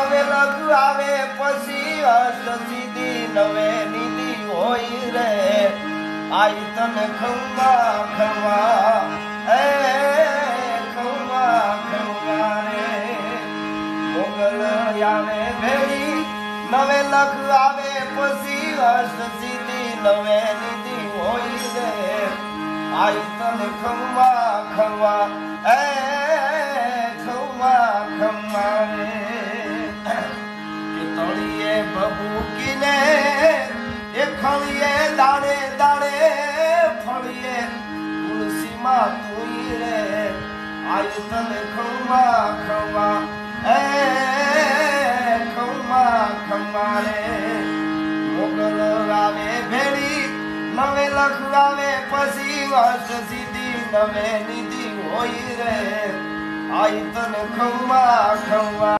નવે લખ આવે પછી અષ્ટ સિદ્ધિ નવે નિધિ હોય રે આઈ તને ખમા ખમા એ ખમા ખમા રે મોગલ આવે ભેળી નવે લખ આવે પછી અષ્ટ સિદ્ધિ નવે નિધિ હોય રે આઈ તને ખમા ખમા એ ખમા ખમા રે કે તળિયે બબૂકીને એ ખળીએ દાડે દાડે ફળીએ તુલસીમાં તુઈ રે આયુ તને ખમા ખમા એ ખમા ખમા રે મોગલ આવે ભેળી નવે લખ આવે પછી અષ્ટ સિદ્ધિ નવે નિધિ હોય રે આઈ તને ખમા ખમા